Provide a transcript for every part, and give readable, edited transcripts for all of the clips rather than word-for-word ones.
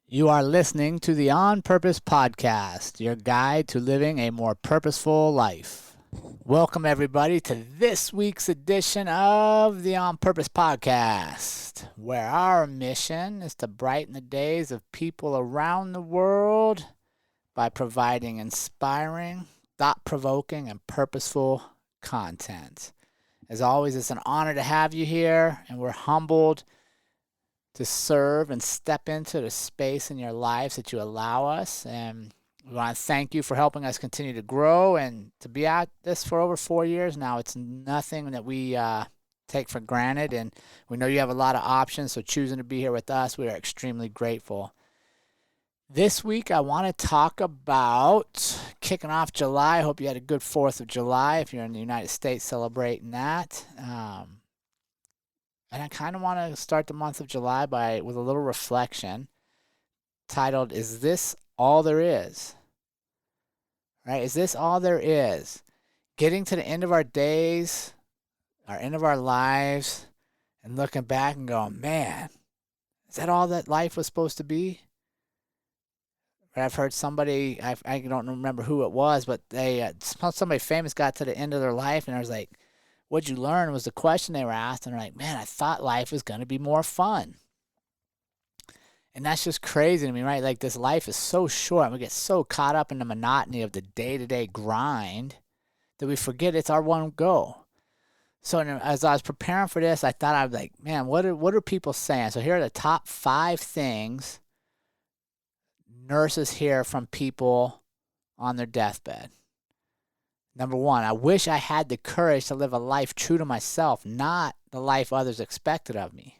You are listening to the On Purpose Podcast, your guide to living a more purposeful life. Welcome, everybody, to this week's edition of the On Purpose Podcast, where our mission is to brighten the days of people around the world by providing inspiring, thought-provoking, and purposeful content. As always, it's an honor to have you here, and we're humbled to serve and step into the space in your lives that you allow us. And we want to thank you for helping us continue to grow and to be at this for over 4 years now. It's nothing that we take for granted, and we know you have a lot of options, so choosing to be here with us, we are extremely grateful. This week, I want to talk about kicking off July. I hope you had a good 4th of July if you're in the United States celebrating that. And I kind of want to start the month of July with a little reflection titled, Is This All There Is? Right? Is this all there is? Getting to the end of our days, our end of our lives, and looking back and going, man, is that all that life was supposed to be? I've heard somebody, I don't remember who it was, but somebody famous got to the end of their life, and I was like, what'd you learn was the question they were asked, and they're like, man, I thought life was going to be more fun. And that's just crazy to me, right? Like, this life is so short, and we get so caught up in the monotony of the day-to-day grind that we forget it's our one go. So as I was preparing for this, I thought, I'd be like, man, what are people saying? So here are the top 5 things nurses hear from people on their deathbed. Number 1, I wish I had the courage to live a life true to myself, not the life others expected of me.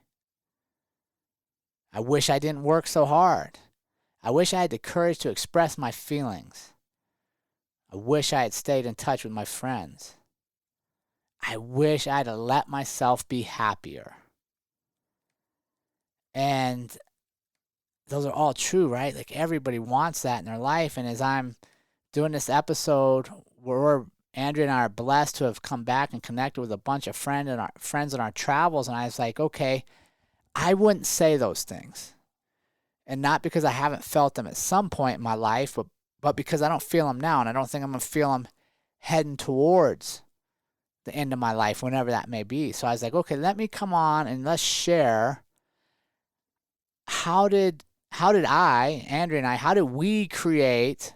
I wish I didn't work so hard. I wish I had the courage to express my feelings. I wish I had stayed in touch with my friends. I wish I'd have let myself be happier. And those are all true, right? Like, everybody wants that in their life. And as I'm doing this episode, Andrea and I are blessed to have come back and connected with a bunch of friends in our travels, and I was like, okay, I wouldn't say those things. And not because I haven't felt them at some point in my life, but because I don't feel them now, and I don't think I'm going to feel them heading towards the end of my life, whenever that may be. So I was like, okay, let me come on and let's share how did Andrea and I, how did we create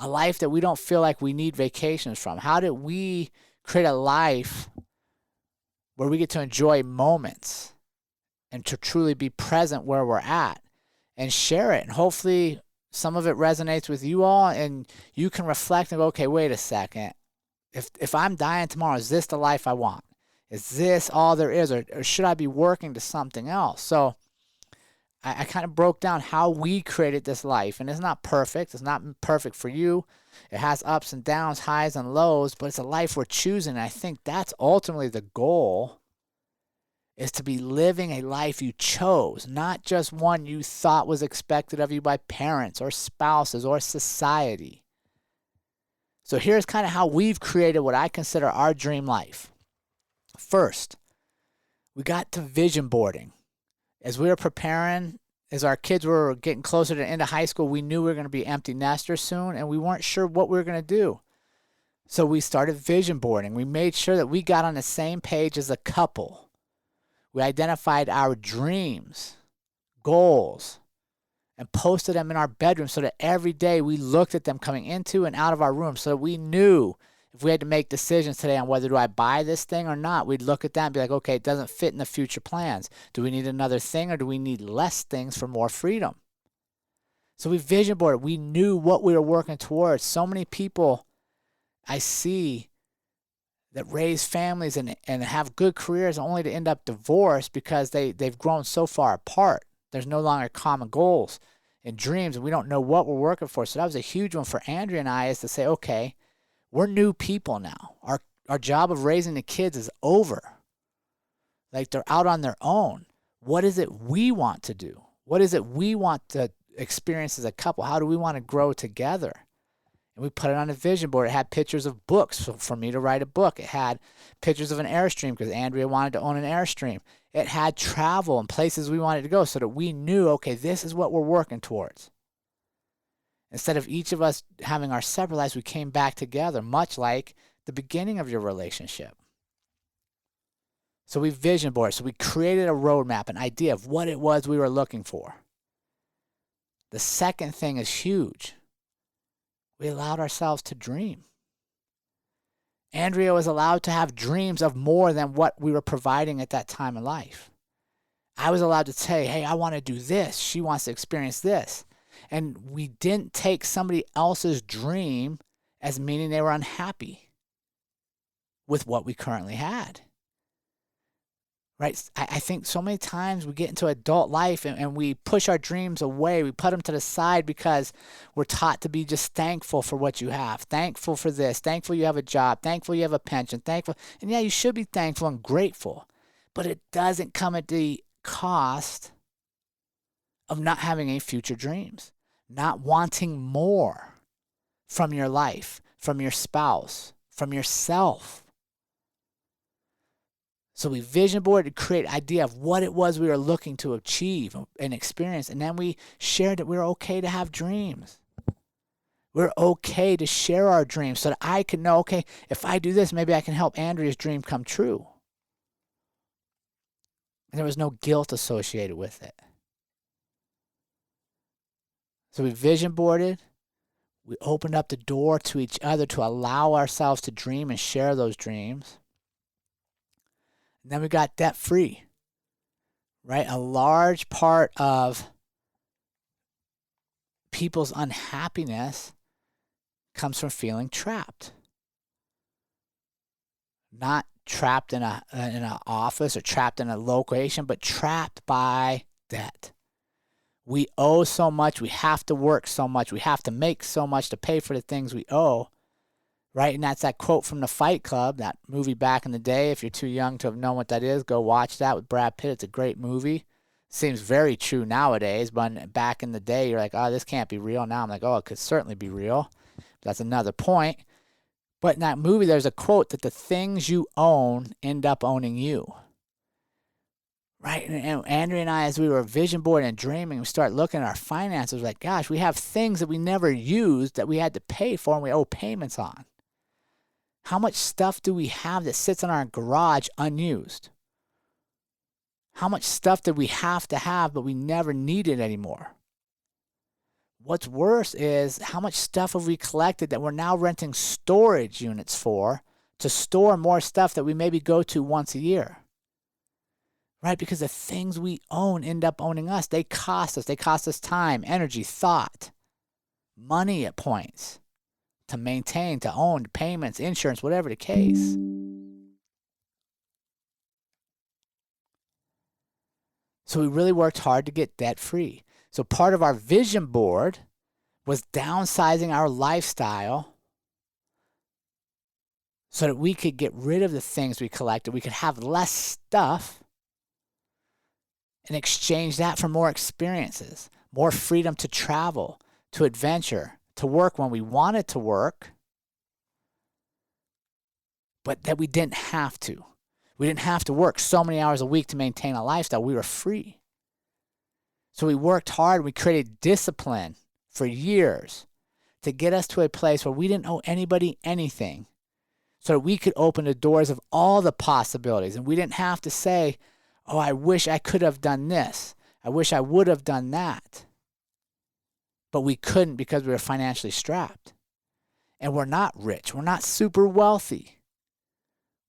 a life that we don't feel like we need vacations from? How did we create a life where we get to enjoy moments and to truly be present where we're at and share it? And hopefully some of it resonates with you all, and you can reflect and go, okay, wait a second. If I'm dying tomorrow, is this the life I want? Is this all there is, or should I be working to something else? So I kind of broke down how we created this life, and it's not perfect. It's not perfect for you. It has ups and downs, highs and lows, but it's a life we're choosing. And I think that's ultimately the goal, is to be living a life you chose, not just one you thought was expected of you by parents or spouses or society. So here's kind of how we've created what I consider our dream life. First, we got to vision boarding. As we were preparing, as our kids were getting closer to the end of high school, we knew we were going to be empty nesters soon, and we weren't sure what we were going to do. So we started vision boarding. We made sure that we got on the same page as a couple. We identified our dreams, goals, and posted them in our bedroom so that every day we looked at them coming into and out of our room, so that we knew if we had to make decisions today on whether do I buy this thing or not, we'd look at that and be like, okay, it doesn't fit in the future plans. Do we need another thing, or do we need less things for more freedom? So we vision boarded. We knew what we were working towards. So many people I see that raise families and have good careers only to end up divorced because they've grown so far apart. There's no longer common goals and dreams, and we don't know what we're working for. So that was a huge one for Andrea and I, is to say, okay, we're new people now. Our job of raising the kids is over. Like, they're out on their own. What is it we want to do? What is it we want to experience as a couple? How do we want to grow together? And we put it on a vision board. It had pictures of books for me to write a book. It had pictures of an Airstream because Andrea wanted to own an Airstream. It had travel and places we wanted to go so that we knew, okay, this is what we're working towards. Instead of each of us having our separate lives, we came back together, much like the beginning of your relationship. So we vision boarded. So we created a roadmap, an idea of what it was we were looking for. The second thing is huge. We allowed ourselves to dream. Andrea was allowed to have dreams of more than what we were providing at that time in life. I was allowed to say, hey, I want to do this. She wants to experience this. And we didn't take somebody else's dream as meaning they were unhappy with what we currently had. Right? I think so many times we get into adult life and we push our dreams away. We put them to the side because we're taught to be just thankful for what you have. Thankful for this. Thankful you have a job. Thankful you have a pension. Thankful. And yeah, you should be thankful and grateful. But it doesn't come at the cost of not having any future dreams. Not wanting more from your life, from your spouse, from yourself. So we vision boarded to create an idea of what it was we were looking to achieve and experience. And then we shared that we were okay to have dreams. We're okay to share our dreams so that I can know, okay, if I do this, maybe I can help Andrea's dream come true. And there was no guilt associated with it. So we vision boarded. We opened up the door to each other to allow ourselves to dream and share those dreams. And then we got debt free, right? A large part of people's unhappiness comes from feeling trapped. Not trapped in an office or trapped in a location, but trapped by debt. We owe so much. We have to work so much. We have to make so much to pay for the things we owe. Right, and that's that quote from the Fight Club, that movie back in the day. If you're too young to have known what that is, go watch that with Brad Pitt. It's a great movie. Seems very true nowadays, but back in the day, you're like, oh, this can't be real. Now I'm like, oh, it could certainly be real. That's another point. But in that movie, there's a quote that the things you own end up owning you. Right, and Andrea and I, as we were vision boarding and dreaming, we start looking at our finances, like, gosh, we have things that we never used that we had to pay for and we owe payments on. How much stuff do we have that sits in our garage unused? How much stuff did we have to have but we never need it anymore? What's worse is how much stuff have we collected that we're now renting storage units for to store more stuff that we maybe go to once a year? Right? Because the things we own end up owning us. They cost us. They cost us time, energy, thought, money at points. To maintain, to own, payments, insurance, whatever the case. So we really worked hard to get debt free. So part of our vision board was downsizing our lifestyle so that we could get rid of the things we collected. We could have less stuff and exchange that for more experiences, more freedom to travel, to adventure, to work when we wanted to work, but that we didn't have to. We didn't have to work so many hours a week to maintain a lifestyle. We were free. So we worked hard. We created discipline for years to get us to a place where we didn't owe anybody anything so that we could open the doors of all the possibilities. And we didn't have to say, oh, I wish I could have done this. I wish I would have done that. But we couldn't because we were financially strapped. And we're not rich. We're not super wealthy.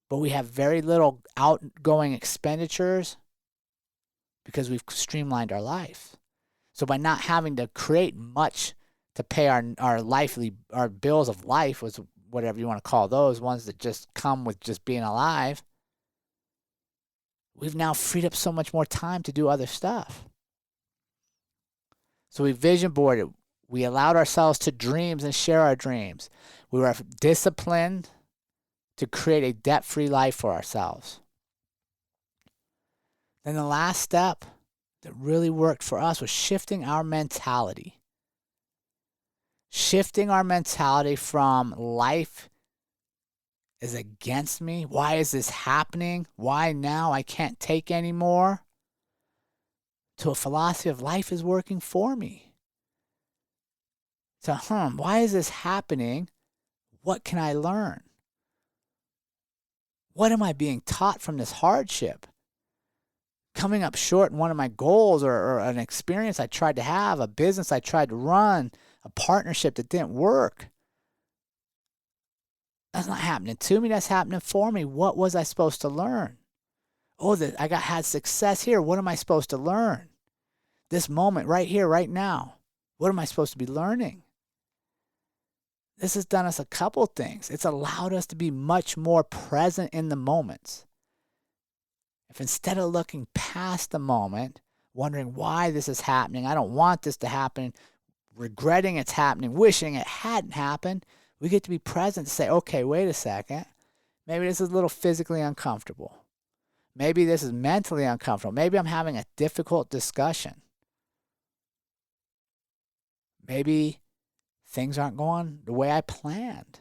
But we have very little outgoing expenditures because we've streamlined our life. So by not having to create much to pay our bills of life, was whatever you want to call those, ones that just come with just being alive, we've now freed up so much more time to do other stuff. So we vision boarded. We allowed ourselves to dreams and share our dreams. We were disciplined to create a debt-free life for ourselves. Then the last step that really worked for us was shifting our mentality. Shifting our mentality from life is against me. Why is this happening? Why now? I can't take anymore. To a philosophy of life is working for me. So, why is this happening? What can I learn? What am I being taught from this hardship? Coming up short in one of my goals or an experience I tried to have, a business I tried to run, a partnership that didn't work. That's not happening to me. That's happening for me. What was I supposed to learn? Oh, had success here. What am I supposed to learn? This moment right here, right now. What am I supposed to be learning? This has done us a couple things. It's allowed us to be much more present in the moments. If instead of looking past the moment, wondering why this is happening, I don't want this to happen, regretting it's happening, wishing it hadn't happened, we get to be present to say, okay, wait a second. Maybe this is a little physically uncomfortable. Maybe this is mentally uncomfortable. Maybe I'm having a difficult discussion. Maybe things aren't going the way I planned.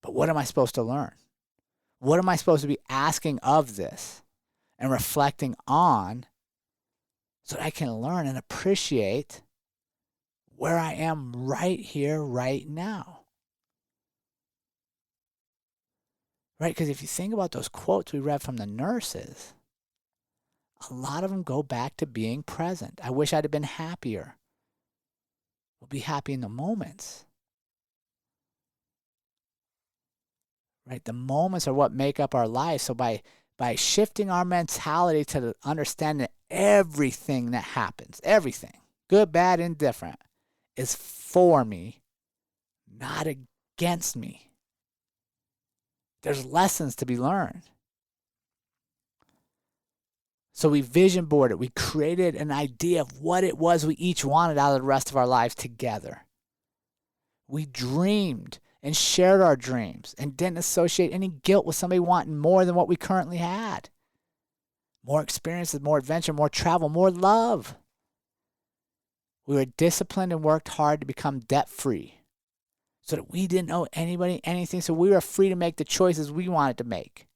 But what am I supposed to learn? What am I supposed to be asking of this and reflecting on so that I can learn and appreciate where I am right here, right now? Right? Because if you think about those quotes we read from the nurses, a lot of them go back to being present. I wish I'd have been happier. We'll be happy in the moments. Right? The moments are what make up our life. So by shifting our mentality to understand that everything that happens, everything, good, bad, indifferent, is for me, not against me. There's lessons to be learned. So we vision boarded. We created an idea of what it was we each wanted out of the rest of our lives together. We dreamed and shared our dreams and didn't associate any guilt with somebody wanting more than what we currently had. More experiences, more adventure, more travel, more love. We were disciplined and worked hard to become debt-free so that we didn't owe anybody anything, so we were free to make the choices we wanted to make.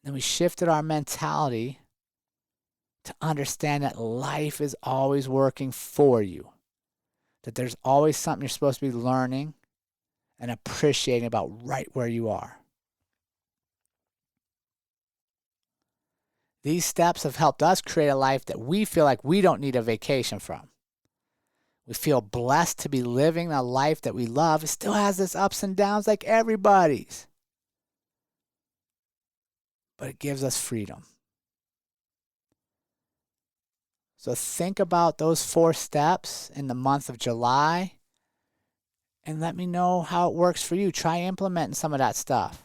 Then we shifted our mentality to understand that life is always working for you, that there's always something you're supposed to be learning and appreciating about right where you are. These steps have helped us create a life that we feel like we don't need a vacation from. We feel blessed to be living a life that we love. It still has its ups and downs like everybody's, but it gives us freedom. So think about those 4 steps in the month of July and let me know how it works for you. Try implementing some of that stuff.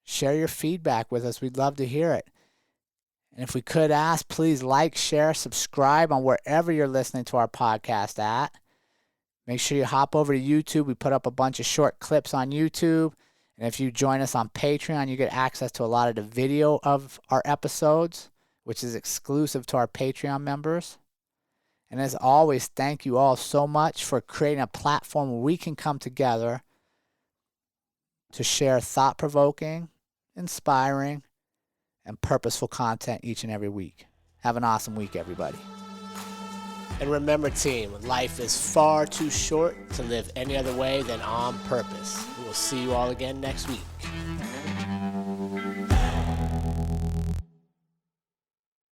Share your feedback with us. We'd love to hear it. And if we could ask, please like, share, subscribe on wherever you're listening to our podcast at. Make sure you hop over to YouTube. We put up a bunch of short clips on YouTube. And if you join us on Patreon, you get access to a lot of the video of our episodes, which is exclusive to our Patreon members. And as always, thank you all so much for creating a platform where we can come together to share thought-provoking, inspiring, and purposeful content each and every week. Have an awesome week, everybody. And remember, team, life is far too short to live any other way than on purpose. We will see you all again next week.